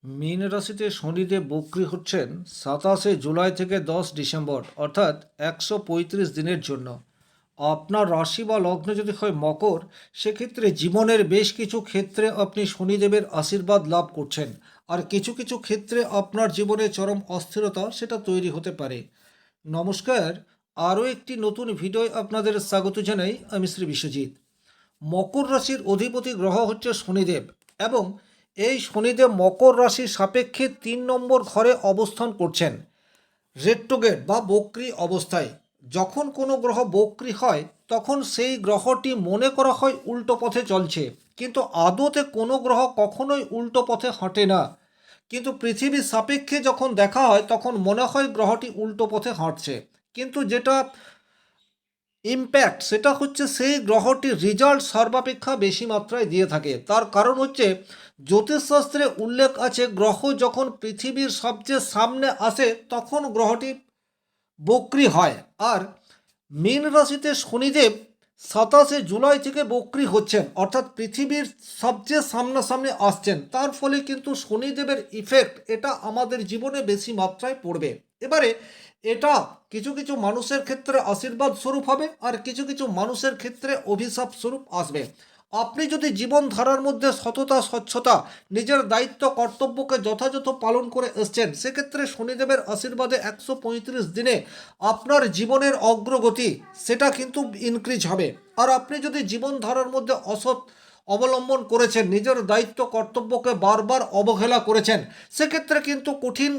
মীন রাশিতে শনিদেব বক্রী হচ্ছেন 27 জুলাই থেকে 10 ডিসেম্বর, অর্থাৎ 135 দিনের জন্য। আপনার রাশি বা লগ্ন যদি হয় মকর, সেক্ষেত্রে জীবনের বেশ কিছু ক্ষেত্রে আপনি শনিদেবের আশীর্বাদ লাভ করছেন। আর কিছু কিছু ক্ষেত্রে আপনার জীবনে চরম অস্থিরতা সেটা তৈরি হতে পারে। নমস্কার, আরও একটি নতুন ভিডিও আপনাদের স্বাগত জানাই। আমি শ্রী বিশ্বজিৎ। মকর রাশির অধিপতি গ্রহ হচ্ছে শনিদেব, এবং এই শনিদেব মকর রাশির সাপেক্ষে 3 নম্বর ঘরে অবস্থান করছেন রেট্রোগেট বা বক্রী অবস্থায়। যখন কোনো গ্রহ বক্রী হয় তখন সেই গ্রহটি মনে করা হয় উল্টো পথে চলছে, কিন্তু আদতে কোনো গ্রহ কখনোই উল্টো পথে হাঁটে না। কিন্তু পৃথিবীর সাপেক্ষে যখন দেখা হয় তখন মনে হয় গ্রহটি উল্টো পথে হাঁটছে, কিন্তু যেটা ইম্প্যাক্ট সেটা হচ্ছে সেই গ্রহটির রেজাল্ট সর্বাপেক্ষা বেশি মাত্রায় দিয়ে থাকে। তার কারণ হচ্ছে, জ্যোতিষশাস্ত্রে উল্লেখ আছে গ্রহ যখন পৃথিবীর সবচেয়ে সামনে আসে তখন গ্রহটি বক্রী হয়। আর মীন রাশিতে শনিদেব 27 জুলাই থেকে বক্রী হচ্ছেন, অর্থাৎ পৃথিবীর সবচেয়ে সামনাসামনি আসছেন। তার ফলে কিন্তু শনিদেবের ইফেক্ট এটা আমাদের জীবনে বেশি মাত্রায় পড়বে। এবারে এটা কিছু কিছু মানুষের ক্ষেত্রে আশীর্বাদ স্বরূপ হবে, আর কিছু কিছু মানুষের ক্ষেত্রে অভিশাপ স্বরূপ আসবে। আপনি যদি জীবনধারার মধ্যে সততা, স্বচ্ছতা, নিজের দায়িত্ব কর্তব্যকে যথাযথ পালন করে এসছেন, সেক্ষেত্রে শনিদেবের আশীর্বাদে 135 দিনে আপনার জীবনের অগ্রগতি সেটা কিন্তু ইনক্রিজ হবে। আর আপনি যদি জীবনধারার মধ্যে অসৎ অবলম্বন করেছেন, নিজের দায়িত্ব কর্তব্যকে বারবার অবহেলা করেছেন, সেক্ষেত্রে কিন্তু কঠিন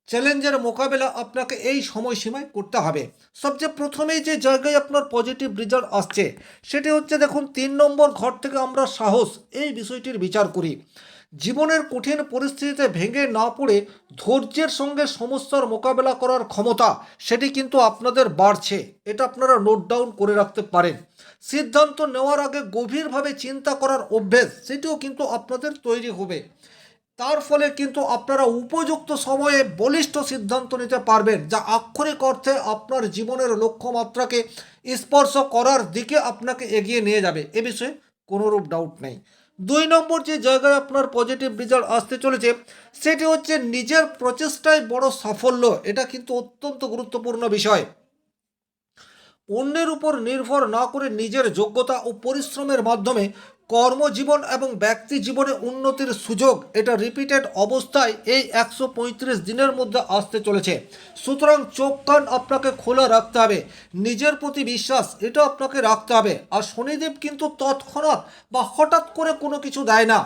চ্যালেঞ্জের মোকাবেলা আপনাকে এই সময়সীমায় করতে হবে। সবচেয়ে প্রথমেই যে জায়গায় আপনার পজিটিভ রেজাল্ট আসছে সেটি হচ্ছে, দেখুন, 3 নম্বর ঘর থেকে আমরা সাহস এই বিষয়টির বিচার করি। জীবনের কঠিন পরিস্থিতিতে ভেঙে না পড়ে ধৈর্যের সঙ্গে সমস্যার মোকাবেলা করার ক্ষমতা সেটি কিন্তু আপনাদের বাড়ছে। এটা আপনারা নোট ডাউন করে রাখতে পারেন। সিদ্ধান্ত নেওয়ার আগে গভীরভাবে চিন্তা করার অভ্যেস সেটিও কিন্তু আপনাদের তৈরি হবে। তার ফলে কিন্তু আপনারা উপযুক্ত সময়ে বলিষ্ঠ সিদ্ধান্ত নিতে পারবেন, যা আক্ষরিক অর্থে আপনার জীবনের লক্ষ্যমাত্রাকে স্পর্শ করার দিকে আপনাকে এগিয়ে নিয়ে যাবে। এ বিষয়ে কোনোরূপ ডাউট নেই। 2 নম্বর যে জায়গায় আপনার পজিটিভ রেজাল্ট আসতে চলেছে সেটি হচ্ছে নিজের প্রচেষ্টায় বড় সাফল্য। এটা কিন্তু অত্যন্ত গুরুত্বপূর্ণ বিষয়। অন্যের উপর নির্ভর না করে নিজের যোগ্যতা ও পরিশ্রমের মাধ্যমে কর্মজীবন এবং ব্যক্তি জীবনে উন্নতির সুযোগ এটা রিপিটেড অবস্থায় এই 135 দিনের মধ্যে আসতে চলেছে। সুতরাং চোখ কান আপনাকে খোলা রাখতে হবে, নিজের প্রতি বিশ্বাস এটা আপনাকে রাখতে হবে। আর শনিদেব কিন্তু তৎক্ষণাৎ বা হঠাৎ করে কোনো কিছু দেয় না,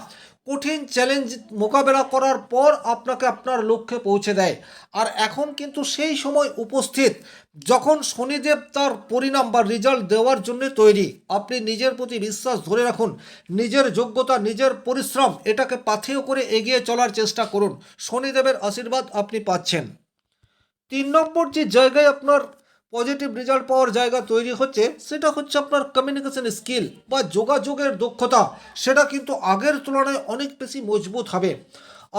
কঠিন চ্যালেঞ্জ মোকাবেলা করার পর আপনাকে আপনার লক্ষ্যে পৌঁছে দেয়। আর এখন কিন্তু সেই সময় উপস্থিত যখন শনিদেব তার পরিণাম বা রেজাল্ট দেওয়ার জন্য তৈরি। আপনি নিজের প্রতি বিশ্বাস ধরে রাখুন, নিজের যোগ্যতা, নিজের পরিশ্রম এটাকে পাথেয় করে এগিয়ে চলার চেষ্টা করুন। শনিদেবের আশীর্বাদ আপনি পাচ্ছেন। 3 নম্বর যে জায়গায় আপনার পজিটিভ রেজাল্ট পাওয়ার জায়গা তৈরি হচ্ছে সেটা হচ্ছে আপনার কমিউনিকেশন স্কিল বা যোগাযোগের দক্ষতা। সেটা কিন্তু আগের তুলনায় অনেক বেশি মজবুত হবে।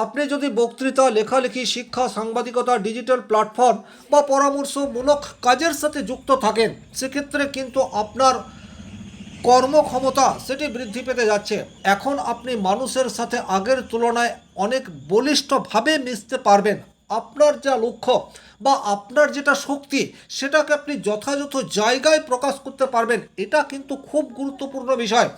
আপনি যদি বক্তৃতা, লেখালেখি, শিক্ষা, সাংবাদিকতা, ডিজিটাল প্ল্যাটফর্ম বা পরামর্শমূলক কাজের সাথে যুক্ত থাকেন, সেক্ষেত্রে কিন্তু আপনার কর্মক্ষমতা সেটি বৃদ্ধি পেতে যাচ্ছে। এখন আপনি মানুষের সাথে আগের তুলনায় অনেক বলিষ্ঠভাবে মিশতে পারবেন। আপনার যা লক্ষ্য বা আপনার যেটা শক্তি সেটাকে আপনি যথাযথ জায়গায় প্রকাশ করতে পারবেন। এটা কিন্তু খুব গুরুত্বপূর্ণ বিষয়।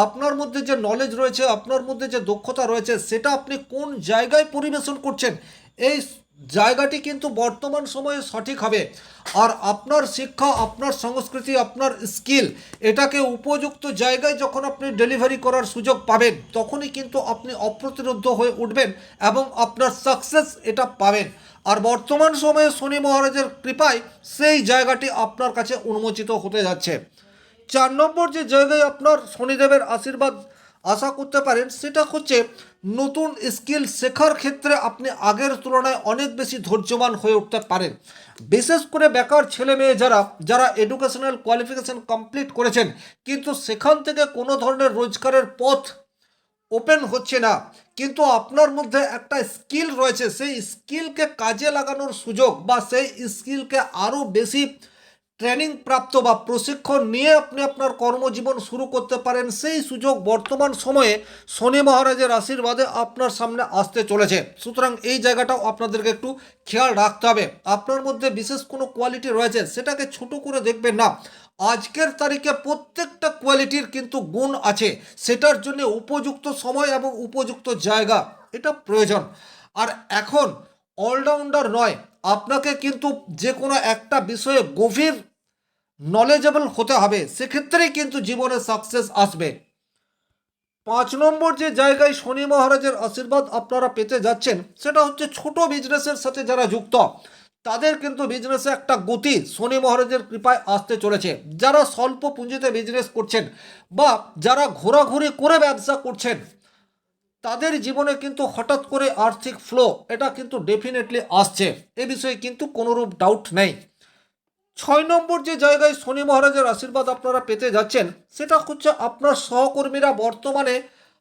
আপনার মধ্যে যে নলেজ রয়েছে, আপনার মধ্যে যে দক্ষতা রয়েছে, সেটা আপনি কোন জায়গায় পরিবেশন করছেন এই জায়গাটি কিন্তু বর্তমান সময়ে সঠিক হবে। আর আপনার শিক্ষা, আপনার সংস্কৃতি, আপনার স্কিল এটাকে উপযুক্ত জায়গায় যখন আপনি ডেলিভারি করার সুযোগ পাবেন, তখনই কিন্তু আপনি অপ্রতিরোধ্য হয়ে উঠবেন এবং আপনার সাকসেস এটা পাবেন। আর বর্তমান সময়ে শনি মহারাজের কৃপায় সেই জায়গাটি আপনার কাছে উন্মোচিত হতে যাচ্ছে। 4 নম্বর যে জায়গায় আপনার শনিদেবের আশীর্বাদ আশা করতে পারেন সেটা হচ্ছে নতুন স্কিল শেখার ক্ষেত্রে আপনি আগের তুলনায় অনেক বেশি ধৈর্যবান হয়ে উঠতে পারেন। বিশেষ করে বেকার ছেলে মেয়ে যারা যারা এডুকেশনাল কোয়ালিফিকেশন কমপ্লিট করেছেন কিন্তু সেখান থেকে কোনো ধরনের রোজগারের পথ ওপেন হচ্ছে না, কিন্তু আপনার মধ্যে একটা স্কিল রয়েছে, সেই স্কিলকে কাজে লাগানোর সুযোগ বা সেই স্কিলকে আরও বেশি ট্রেনিং প্রাপ্ত বা প্রশিক্ষণ নিয়ে আপনি আপনার কর্মজীবন শুরু করতে পারেন, সেই সুযোগ বর্তমান সময়ে শনি মহারাজের আশীর্বাদে আপনার সামনে আসতে চলেছে। সুতরাং এই জায়গাটাও আপনাদেরকে একটু খেয়াল রাখতে হবে। আপনার মধ্যে বিশেষ কোনো কোয়ালিটি রয়েছে, সেটাকে ছোট করে দেখবেন না। আজকের তারিখে প্রত্যেকটা কোয়ালিটির কিন্তু গুণ আছে, সেটার জন্য উপযুক্ত সময় এবং উপযুক্ত জায়গা এটা প্রয়োজন। আর এখন অলরাউন্ডার নয়, আপনাকে কিন্তু যে কোনো একটা বিষয়ে গভীর নলেজেবল হতে হবে, সেক্ষেত্রেই কিন্তু জীবনে সাকসেস আসবে। 5 নম্বর যে জায়গায় শনি মহারাজের আশীর্বাদ আপনারা পেতে যাচ্ছেন, সেটা হচ্ছে ছোট বিজনেসের সাথে যারা যুক্ত, তাদের কিন্তু বিজনেসে একটা গতি শনি মহারাজের কৃপায় আসতে চলেছে। যারা স্বল্প পুঁজিতে বিজনেস করছেন বা যারা ঘোরাঘুরি করে ব্যবসা করছেন, তাদের জীবনে কিন্তু হঠাৎ করে আর্থিক ফ্লো এটা কিন্তু ডেফিনেটলি আসছে, এ বিষয়ে কিন্তু কোনোরূপ ডাউট নেই। 6 নম্বর যে জায়গায় শনি মহারাজের আশীর্বাদ আপনারা পেতে যাচ্ছেন, সেটা হচ্ছে আপনার সহকর্মীরা বর্তমানে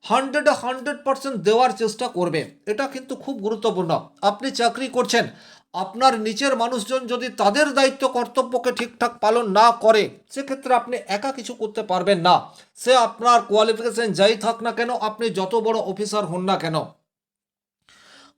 100% দেওয়ার চেষ্টা করবে। এটা কিন্তু খুব গুরুত্বপূর্ণ। আপনি চাকরি করছেন, আপনার নিচের মানুষজন যদি তাদের দায়িত্ব কর্তব্যকে ঠিকঠাক পালন না করে, সেক্ষেত্রে আপনি একা কিছু করতে পারবেন না। সে আপনার কোয়ালিফিকেশন যাই থাক না কেন, আপনি যত বড় অফিসার হন না কেন,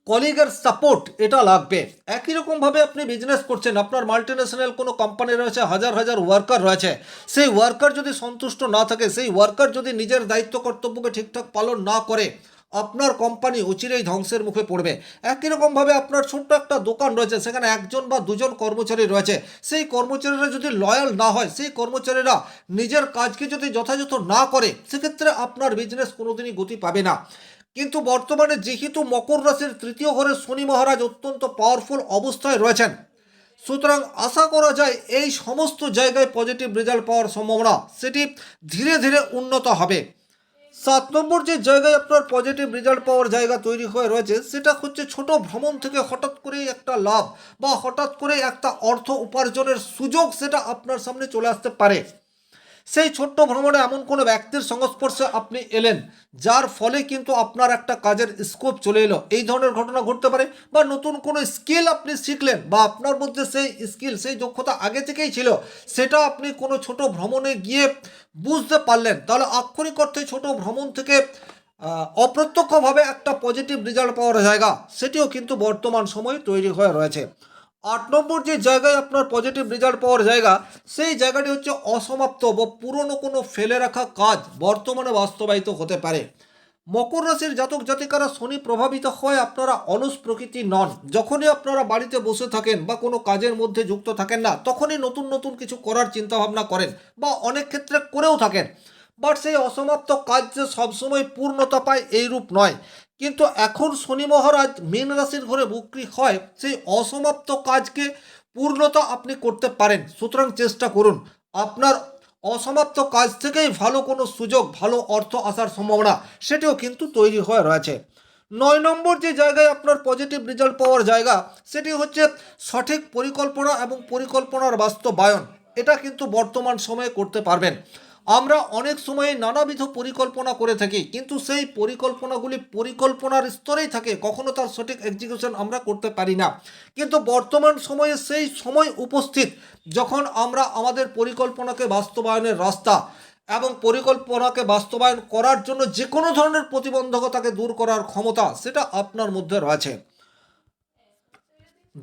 কলিগের সাপোর্ট এটা লাগবে। একই রকমভাবে আপনি বিজনেস করছেন, আপনার মাল্টিন্যাশনাল কোনো কোম্পানি রয়েছে, হাজার হাজার ওয়ার্কার রয়েছে, সেই ওয়ার্কার যদি সন্তুষ্ট না থাকে, সেই ওয়ার্কার যদি নিজের দায়িত্ব কর্তব্যকে ঠিকঠাক পালন না করে, আপনার কোম্পানি অচিরেই ধ্বংসের মুখে পড়বে। একই রকমভাবে আপনার ছোট্ট একটা দোকান রয়েছে, সেখানে একজন বা দুজন কর্মচারী রয়েছে, সেই কর্মচারীরা যদি লয়াল না হয়, সেই কর্মচারীরা নিজের কাজকে যদি যথাযথ না করে, সেক্ষেত্রে আপনার বিজনেস কোনোদিনই গতি পাবে না। কিন্তু বর্তমানে যেহেতু মকর রাশির তৃতীয় ঘরে শনি মহারাজ অত্যন্ত পাওয়ারফুল অবস্থায় রয়েছেন, সুতরাং আশা করা যায় এই সমস্ত জায়গায় পজিটিভ রেজাল্ট পাওয়ার সম্ভাবনা সেটি ধীরে ধীরে উন্নত হবে। 7 নম্বর যে জায়গায় আপনার পজিটিভ রেজাল্ট পাওয়ার জায়গা তৈরি হয়ে রয়েছে, সেটা হচ্ছে ছোট ভ্রমণ থেকে হঠাৎ করেই একটা লাভ বা হঠাৎ করে একটা অর্থ উপার্জনের সুযোগ সেটা আপনার সামনে চলে আসতে পারে। সেই ছোট্ট ভ্রমণে এমন কোনো ব্যক্তির সংস্পর্শে আপনি এলেন, যার ফলে কিন্তু আপনার একটা কাজের স্কোপ চলে এলো, এই ধরনের ঘটনা ঘটতে পারে। বা নতুন কোনো স্কিল আপনি শিখলেন, বা আপনার মধ্যে সেই স্কিল সেই দক্ষতা আগে থেকেই ছিল, সেটা আপনি কোনো ছোট ভ্রমণে গিয়ে বুঝতে পারলেন, তাহলে আক্ষরিক অর্থে ছোট ভ্রমণ থেকে অপ্রত্যক্ষভাবে একটা পজিটিভ রেজাল্ট পাওয়ার জায়গা সেটিও কিন্তু বর্তমান সময়ে তৈরি হয়ে রয়েছে। 8 নম্বর যে জায়গায় আপনার পজিটিভ রেজাল্ট পাওয়ার জায়গা, সেই জায়গাটি হচ্ছে অসমাপ্ত বা পুরনো কোনো ফেলে রাখা কাজ বর্তমানে বাস্তবায়িত হতে পারে। মকর রাশির জাতক জাতিকারা শনি প্রভাবিত হয়, আপনারা অলস প্রকৃতি নন। যখনই আপনারা বাড়িতে বসে থাকেন বা কোনো কাজের মধ্যে যুক্ত থাকেন না, তখনই নতুন নতুন কিছু করার চিন্তাভাবনা করেন বা অনেক ক্ষেত্রে করেও থাকেন। বাট সেই অসমাপ্ত কাজ যে সবসময় পূর্ণতা পায় এইরূপ নয়। কিন্তু এখন শনি মহারাজ মীন রাশির ঘরে বক্রী হয়, সেই অসমাপ্ত কাজকে পূর্ণতা আপনি করতে পারেন। সুতরাং চেষ্টা করুন, আপনার অসমাপ্ত কাজ থেকেই ভালো কোনো সুযোগ, ভালো অর্থ আসার সম্ভাবনা সেটিও কিন্তু তৈরি হয়ে রয়েছে। 9 নম্বর যে জায়গায় আপনার পজিটিভ রেজাল্ট পাওয়ার জায়গা, সেটি হচ্ছে সঠিক পরিকল্পনা এবং পরিকল্পনার বাস্তবায়ন। এটা কিন্তু বর্তমান সময়ে করতে পারবেন। আমরা অনেক সময়ে নানাবিধ পরিকল্পনা করে থাকি, কিন্তু সেই পরিকল্পনাগুলি পরিকল্পনার স্তরেই থাকে, কখনো তার সঠিক এক্সিকিউশন আমরা করতে পারি না। কিন্তু বর্তমান সময়ে সেই সময় উপস্থিত, যখন আমরা আমাদের পরিকল্পনাকে বাস্তবায়নের রাস্তা এবং পরিকল্পনাকে বাস্তবায়ন করার জন্য যে কোনো ধরনের প্রতিবন্ধকতাকে দূর করার ক্ষমতা সেটা আপনার মধ্যে রয়েছে।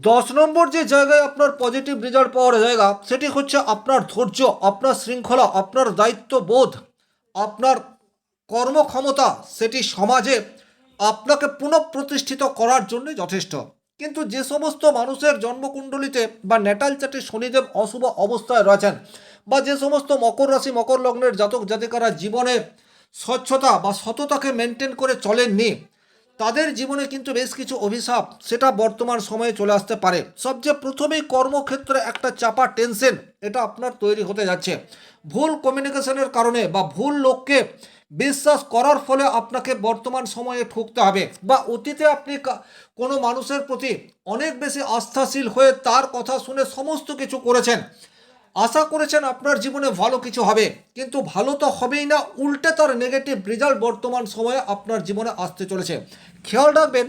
10 নম্বর যে জায়গায় আপনার পজিটিভ রেজাল্ট পাওয়ার জায়গা, সেটি হচ্ছে আপনার ধৈর্য, আপনার শৃঙ্খলা, আপনার দায়িত্ববোধ, আপনার কর্মক্ষমতা, সেটি সমাজে আপনাকে পুনঃপ্রতিষ্ঠিত করার জন্য যথেষ্ট। কিন্তু যে সমস্ত মানুষের জন্মকুণ্ডলিতে বা ন্যাটাল চার্টে শনিদেব অশুভ অবস্থায় রয়েছেন, বা যে সমস্ত মকর রাশি মকর লগ্নের জাতক জাতিকারা জীবনে স্বচ্ছতা বা সততাকে মেনটেন করে চলেননি, তাদের জীবনে কিন্তু বেশ কিছু অভিশাপ সেটা বর্তমান সময়ে চলে আসতে পারে। সবচেয়ে প্রথমেই কর্মক্ষেত্রে একটা চাপা টেনশন এটা আপনার তৈরি হতে যাচ্ছে। ভুল কমিউনিকেশনের কারণে বা ভুল লোককে বিশ্বাস করার ফলে আপনাকে বর্তমান সময়ে ঠকতে হবে, বা অতীতে আপনি কোনো মানুষের প্রতি অনেক বেশি আস্থাশীল হয়ে তার কথা শুনে সমস্ত কিছু করেছেন, আশা করেছেন আপনার জীবনে ভালো কিছু হবে, কিন্তু ভালো তো হবেই না, উল্টে তার নেগেটিভ রেজাল্ট বর্তমান সময়ে আপনার জীবনে আসতে চলেছে। খেয়াল রাখবেন,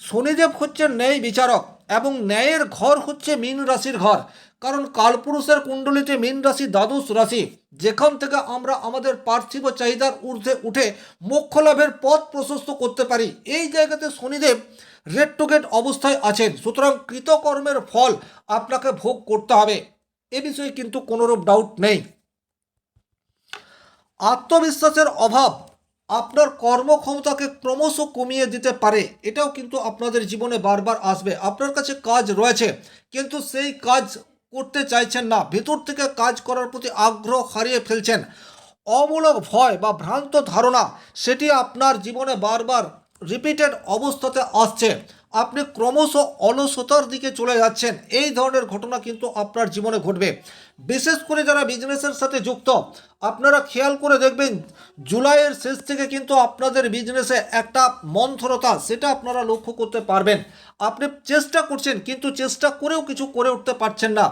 শনিদেব হচ্ছে ন্যায় বিচারক এবং ন্যায়ের ঘর হচ্ছে মীন রাশির ঘর। কারণ কালপুরুষের কুণ্ডলিতে মীন রাশি দ্বাদশ রাশি, যেখান থেকে আমরা আমাদের পার্থিব চাহিদার ঊর্ধ্বে উঠে মোক্ষ লাভের পথ প্রশস্ত করতে পারি। এই জায়গাতে শনিদেব রেট্রোগেট অবস্থায় আছেন, সুতরাং কৃতকর্মের ফল আপনাকে ভোগ করতে হবে, এ বিষয়ে কিন্তু কোনোরূপ ডাউট নেই। আত্মবিশ্বাসের অভাব আপনার কর্মক্ষমতাকে ক্রমশ কমিয়ে দিতে পারে, এটাও কিন্তু আপনাদের জীবনে বারবার আসবে। আপনার কাছে কাজ রয়েছে কিন্তু সেই কাজ করতে চাইছেন না, ভেতর থেকে কাজ করার প্রতি আগ্রহ হারিয়ে ফেলছেন। অমূলক ভয় বা ভ্রান্ত ধারণা সেটি আপনার জীবনে বারবার রিপিটেড অবস্থাতে আসছে, আপনি ক্রমশ অলসতার দিকে চলে যাচ্ছেন। এই ধরনের ঘটনা কিন্তু আপনার জীবনে ঘটবে। বিশেষ করে যারা বিজনেসের সাথে যুক্ত, আপনারা খেয়াল করে দেখবেন জুলাইয়ের শেষ থেকে কিন্তু আপনাদের বিজনেসে একটা মন্থরতা সেটা আপনারা লক্ষ্য করতে পারবেন। আপনি চেষ্টা করছেন কিন্তু চেষ্টা করেও কিছু করে উঠতে পারছেন না।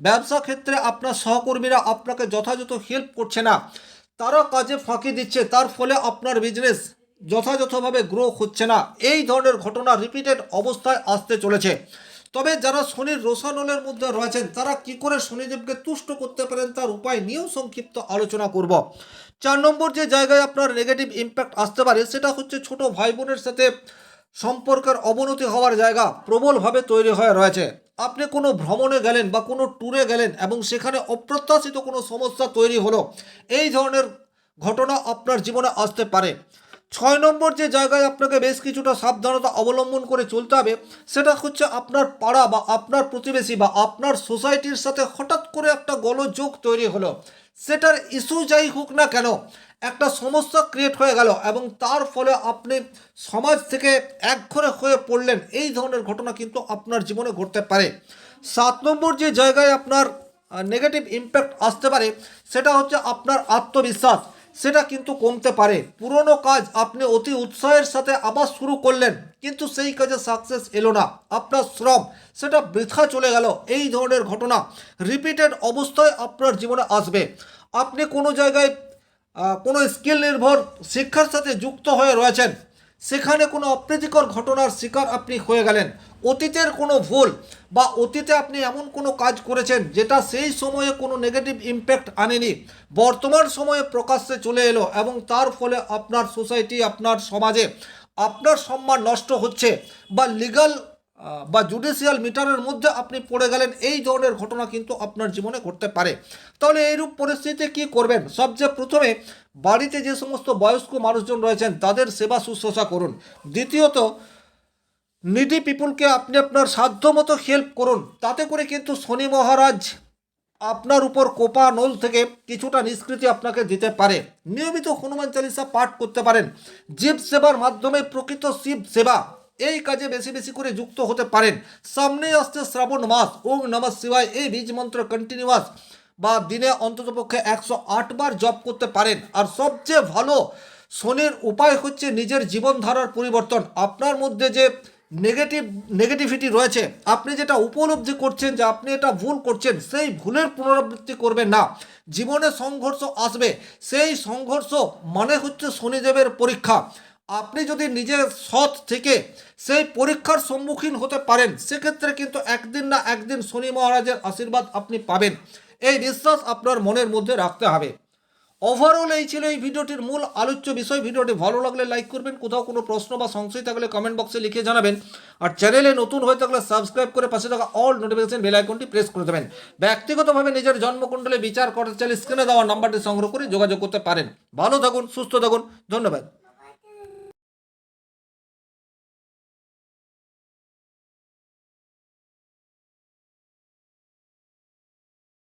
ব্যবসা ক্ষেত্রে আপনার সহকর্মীরা আপনাকে যথাযথ হেল্প করছে না, তারা কাজে ফাঁকি দিচ্ছে, তার ফলে আপনার বিজনেস যথাযথভাবে গ্রো হচ্ছে না। এই ধরনের ঘটনা রিপিটেড অবস্থায় আসতে চলেছে। তবে যারা শনির রোশানলের মধ্যে রয়েছেন তারা কি করে শনিদেবকে তুষ্ট করতে পারেন তার উপায় নিয়েও সংক্ষিপ্ত আলোচনা করব। 4 নম্বর যে জায়গায় আপনার নেগেটিভ ইম্প্যাক্ট আসতে পারে সেটা হচ্ছে ছোট ভাই বোনের সাথে সম্পর্কের অবনতি হওয়ার জায়গা প্রবলভাবে তৈরি হয়ে রয়েছে। আপনি কোনো ভ্রমণে গেলেন বা কোনো ট্যুরে গেলেন এবং সেখানে অপ্রত্যাশিত কোনো সমস্যা তৈরি হলো, এই ধরনের ঘটনা আপনার জীবনে আসতে পারে। 6 নম্বর যে জায়গায় আপনাকে বেশ কিছুটা সাবধানতা অবলম্বন করে চলতে হবে সেটা হচ্ছে আপনার পাড়া বা আপনার প্রতিবেশী বা আপনার সোসাইটির সাথে হঠাৎ করে একটা গোলযোগ তৈরি হলো, সেটার ইস্যু যাই হোক না কেন একটা সমস্যা ক্রিয়েট হয়ে গেল এবং তার ফলে আপনি সমাজ থেকে একঘরে হয়ে পড়লেন। এই ধরনের ঘটনা কিন্তু আপনার জীবনে ঘটতে পারে। 7 নম্বর যে জায়গায় আপনার নেগেটিভ ইম্প্যাক্ট আসতে পারে সেটা হচ্ছে আপনার আত্মবিশ্বাস, সেটা কিন্তু কমতে পারে। পুরনো কাজ আপনি অতি উৎসাহের সাথে আবার শুরু করলেন কিন্তু সেই কাজে সাকসেস এলো না, আপনার শ্রম সেটা বৃথা চলে গেল। এই ধরনের ঘটনা রিপিটেড অবস্থায় আপনার জীবনে আসবে। আপনি কোনো জায়গায় কোনো স্কিল নির্ভর শিক্ষার সাথে যুক্ত হয়ে রয়েছেন, সেখানে কোনো অপ্রীতিকর ঘটনার শিকার আপনি হয়ে গেলেন। অতীতের কোনো ভুল বা অতীতে আপনি এমন কোনো কাজ করেছেন যেটা সেই সময়ে কোনো নেগেটিভ ইম্প্যাক্ট আনেনি, বর্তমান সময়ে প্রকাশ্যে চলে এলো এবং তার ফলে আপনার সোসাইটি আপনার সমাজে আপনার সম্মান নষ্ট হচ্ছে বা লিগাল বা জুডিশিয়াল মিটারের মধ্যে আপনি পড়ে গেলেন। এই ধরনের ঘটনা কিন্তু আপনার জীবনে ঘটতে পারে। তাহলে এইরূপ পরিস্থিতিতে কী করবেন? সবচেয়ে প্রথমে বাড়িতে যে সমস্ত বয়স্ক মানুষজন রয়েছেন তাদের সেবা শুশ্রূষা করুন। দ্বিতীয়ত নিডি পিপুলকে আপনি আপনার সাধ্যমতো হেল্প করুন, তাতে করে কিন্তু শনি মহারাজ আপনার উপর কোপা নল থেকে কিছুটা নিষ্কৃতি আপনাকে দিতে পারে। নিয়মিত হনুমান চালিসা পাঠ করতে পারেন। জীব সেবার মাধ্যমে প্রকৃত শিব সেবা এই কাজে বেশি বেশি করে যুক্ত হতে পারেন। সামনে আসছে শ্রাবণ মাস, ওম নমঃ শিবায় এই বীজ মন্ত্র কন্টিনিউয়াস বা দিনে অন্ততপক্ষে 108 বার জপ করতে পারেন। আর সবচেয়ে ভালো শনির উপায় হচ্ছে নিজের জীবনধারার পরিবর্তন। আপনার মধ্যে যে নেগেটিভিটি রয়েছে, আপনি যেটা উপলব্ধি করছেন যে আপনি এটা ভুল করছেন, সেই ভুলের পুনরাবৃত্তি করবেন না। জীবনে সংঘর্ষ আসবে, সেই সংঘর্ষ মানে হচ্ছে শনিদেবের পরীক্ষা। আপনি যদি নিজের সৎ থেকে সেই পরীক্ষার সম্মুখীন হতে পারেন সেক্ষেত্রে কিন্তু একদিন না একদিন শনি মহারাজের আশীর্বাদ আপনি পাবেন, এই বিশ্বাস আপনার মনের মধ্যে রাখতে হবে। ওভারঅল এই ছিল এই ভিডিওটির মূল আলোচ্য বিষয়। ভিডিওটি ভালো লাগলে লাইক করবেন, কোথাও কোনো প্রশ্ন বা সংশয় থাকলে কমেন্ট বক্সে লিখে জানাবেন, আর চ্যানেলে নতুন হয়ে থাকলে সাবস্ক্রাইব করে পাশে থাকা অল নোটিফিকেশন বেল আইকনটি প্রেস করে দেবেন। ব্যক্তিগতভাবে নিজের জন্মকুণ্ডলে বিচার করতে চাইলে স্ক্রিনে দেওয়া নাম্বারটি সংগ্রহ করে যোগাযোগ করতে পারেন। ভালো থাকুন, সুস্থ থাকুন, ধন্যবাদ।